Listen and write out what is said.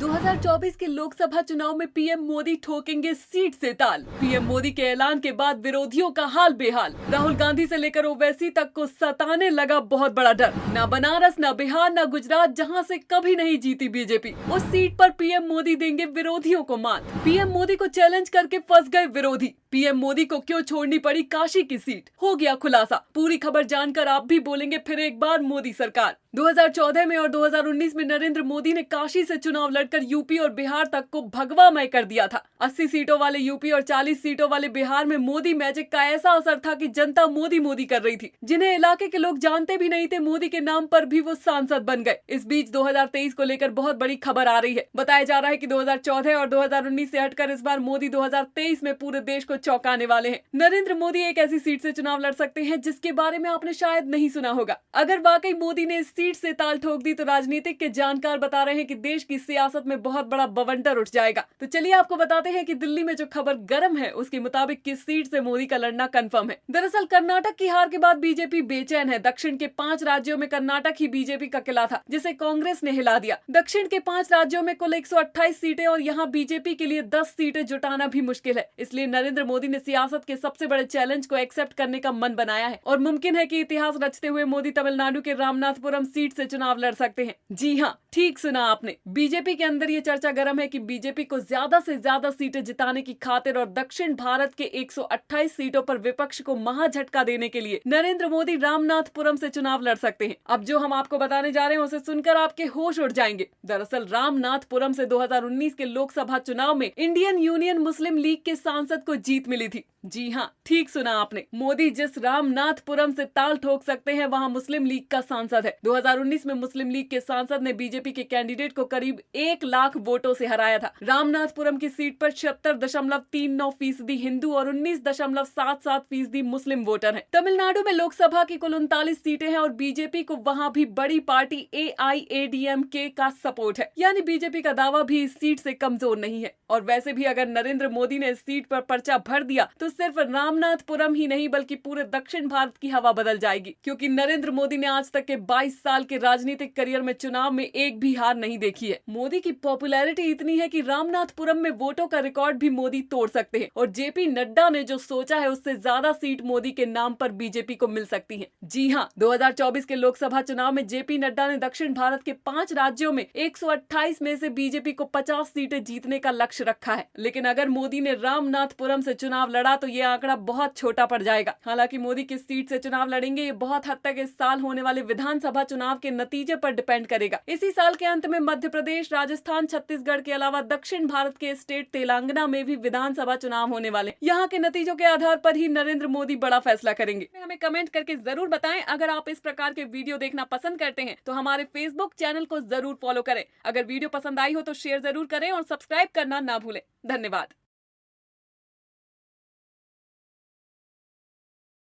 2024 के लोकसभा चुनाव में पीएम मोदी ठोकेंगे सीट से ताल। पीएम मोदी के ऐलान के बाद विरोधियों का हाल बेहाल। राहुल गांधी से लेकर ओवैसी तक को सताने लगा बहुत बड़ा डर। न बनारस, न बिहार, न गुजरात, जहां से कभी नहीं जीती बीजेपी, उस सीट पर पीएम मोदी देंगे विरोधियों को मात। पीएम मोदी को चैलेंज करके फंस गए विरोधी। पीएम मोदी को क्यों छोड़नी पड़ी काशी की सीट, हो गया खुलासा। पूरी खबर जानकर आप भी बोलेंगे फिर एक बार मोदी सरकार। 2014 में और 2019 में नरेंद्र मोदी ने काशी से चुनाव लड़कर यूपी और बिहार तक को भगवामय कर दिया था। 80 सीटों वाले यूपी और 40 सीटों वाले बिहार में मोदी मैजिक का ऐसा असर था कि जनता मोदी मोदी कर रही थी। जिन्हें इलाके के लोग जानते भी नहीं थे, मोदी के नाम पर भी वो सांसद बन गए। इस बीच 2023 को लेकर बहुत बड़ी खबर आ रही है। बताया जा रहा है कि 2014 और 2019 से हटकर इस बार मोदी 2023 में पूरे देश को चौंकाने वाले हैं। नरेंद्र मोदी एक ऐसी सीट से चुनाव लड़ सकते हैं जिसके बारे में आपने शायद नहीं सुना होगा। अगर वाकई मोदी ने इस सीट से ताल ठोक दी तो राजनीतिक के जानकार बता रहे हैं कि देश की सियासत में बहुत बड़ा बवंडर उठ जाएगा। तो चलिए आपको बताते हैं कि दिल्ली में जो खबर गर्म है उसके मुताबिक किस सीट से मोदी का लड़ना कंफर्म है। दरअसल कर्नाटक की हार के बाद बीजेपी बेचैन है। दक्षिण के 5 राज्यों में कर्नाटक ही बीजेपी का किला था, जिसे कांग्रेस ने हिला दिया। दक्षिण के 5 राज्यों में कुल 128 सीटें और यहाँ बीजेपी के लिए 10 सीटें जुटाना भी मुश्किल है। इसलिए नरेंद्र मोदी ने सियासत के सबसे बड़े चैलेंज को एक्सेप्ट करने का मन बनाया है और मुमकिन है कि इतिहास रचते हुए मोदी तमिलनाडु के रामनाथपुरम सीट से चुनाव लड़ सकते हैं। जी हाँ, ठीक सुना आपने। बीजेपी के अंदर ये चर्चा गर्म है कि बीजेपी को ज्यादा से ज्यादा सीटें जिताने की खातिर और दक्षिण भारत के 128 सीटों पर विपक्ष को महाझटका देने के लिए नरेंद्र मोदी रामनाथपुरम से चुनाव लड़ सकते हैं। अब जो हम आपको बताने जा रहे हैं उसे सुनकर आपके होश उड़ जाएंगे। दरअसल रामनाथपुरम से 2019 के लोकसभा चुनाव में इंडियन यूनियन मुस्लिम लीग के सांसद को जीत मिली थी। जी हाँ, ठीक सुना आपने। मोदी जिस रामनाथपुरम से ताल ठोक सकते हैं वहां मुस्लिम लीग का सांसद है। 2019 में मुस्लिम लीग के सांसद ने बीजेपी के कैंडिडेट को करीब 1 लाख वोटों से हराया था। रामनाथपुरम की सीट पर 76.39% हिंदू और 19.77% मुस्लिम वोटर हैं। तमिलनाडु में लोकसभा की कुल 39 सीटें हैं और बीजेपी को वहां भी बड़ी पार्टी AIADMK का सपोर्ट है, यानी बीजेपी का दावा भी इस सीट से कमजोर नहीं है। और वैसे भी अगर नरेंद्र मोदी ने इस सीट पर पर्चा भर दिया तो सिर्फ रामनाथपुरम ही नहीं बल्कि पूरे दक्षिण भारत की हवा बदल जाएगी, क्योंकि नरेंद्र मोदी ने आज तक के 22 साल के राजनीतिक करियर में चुनाव में एक भी हार नहीं देखी है। मोदी की पॉपुलैरिटी इतनी है कि रामनाथपुरम में वोटों का रिकॉर्ड भी मोदी तोड़ सकते हैं और जेपी नड्डा ने जो सोचा है उससे ज्यादा सीट मोदी के नाम पर बीजेपी को मिल सकती है। जी हाँ, 2024 के लोकसभा चुनाव में जेपी नड्डा ने दक्षिण भारत के 5 राज्यों में 128 में से बीजेपी को 50 सीटें जीतने का लक्ष्य रखा है। लेकिन अगर मोदी ने रामनाथपुरम से चुनाव लड़ा तो ये आंकड़ा बहुत छोटा पड़ जाएगा। हालांकि मोदी किस सीट से चुनाव लड़ेंगे ये बहुत हद तक इस साल होने वाले विधानसभा चुनाव के नतीजे पर डिपेंड करेगा। इसी साल के अंत में मध्य प्रदेश, राजस्थान, छत्तीसगढ़ के अलावा दक्षिण भारत के स्टेट तेलंगाना में भी विधानसभा चुनाव होने वाले। यहाँ के नतीजों के आधार पर ही नरेंद्र मोदी बड़ा फैसला करेंगे। हमें कमेंट करके जरूर बताएं। अगर आप इस प्रकार के वीडियो देखना पसंद करते हैं तो हमारे फेसबुक चैनल को जरूर फॉलो करें। अगर वीडियो पसंद आई हो तो शेयर जरूर करें और सब्सक्राइब करना ना भूलें। धन्यवाद।